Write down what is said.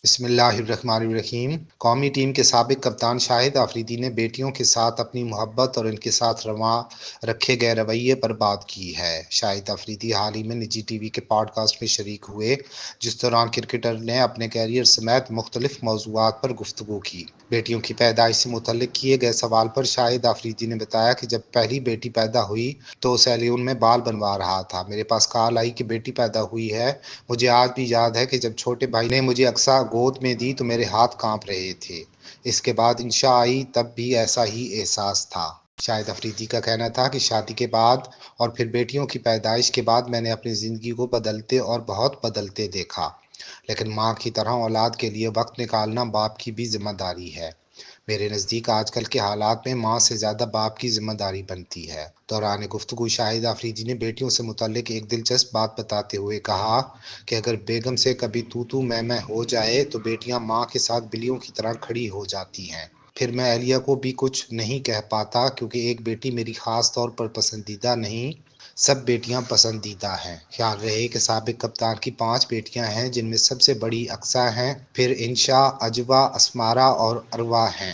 بسم اللہ الرحمن الرحیم۔ قومی ٹیم کے سابق کپتان شاہد آفریدی نے بیٹیوں کے ساتھ اپنی محبت اور ان کے ساتھ رواں رکھے گئے رویے پر بات کی ہے۔ شاہد آفریدی حال ہی میں نجی ٹی وی کے پوڈ کاسٹ میں شریک ہوئے، جس دوران کرکٹر نے اپنے کیریئر سمیت مختلف موضوعات پر گفتگو کی۔ بیٹیوں کی پیدائش سے متعلق کیے گئے سوال پر شاہد آفریدی نے بتایا کہ جب پہلی بیٹی پیدا ہوئی تو سیلیون میں بال بنوا رہا تھا۔ میرے پاس کال آئی کہ بیٹی پیدا ہوئی ہے۔ مجھے آج بھی یاد ہے کہ جب چھوٹے بھائی نے مجھے اقصیٰ گود میں دی تو میرے ہاتھ کانپ رہے تھے۔ اس کے بعد انشا آئی، تب بھی ایسا ہی احساس تھا۔ شاہد آفریدی کا کہنا تھا کہ شادی کے بعد اور پھر بیٹیوں کی پیدائش کے بعد میں نے اپنی زندگی کو بدلتے اور بہت بدلتے دیکھا، لیکن ماں کی طرح اولاد کے لیے وقت نکالنا باپ کی بھی ذمہ داری ہے۔ میرے نزدیک آج کل کے حالات میں ماں سے زیادہ باپ کی ذمہ داری بنتی ہے۔ دوران گفتگو شاہد آفریدی نے بیٹیوں سے متعلق ایک دلچسپ بات بتاتے ہوئے کہا کہ اگر بیگم سے کبھی تو میں ہو جائے تو بیٹیاں ماں کے ساتھ بلیوں کی طرح کھڑی ہو جاتی ہیں۔ پھر میں اہلیہ کو بھی کچھ نہیں کہہ پاتا، کیونکہ ایک بیٹی میری خاص طور پر پسندیدہ نہیں، سب بیٹیاں پسندیدہ ہیں۔ خیال رہے کہ سابق کپتان کی 5 بیٹیاں ہیں، جن میں سب سے بڑی اقصیٰ ہیں، پھر انشا، عجوبہ، اسمارا اور اروا ہیں۔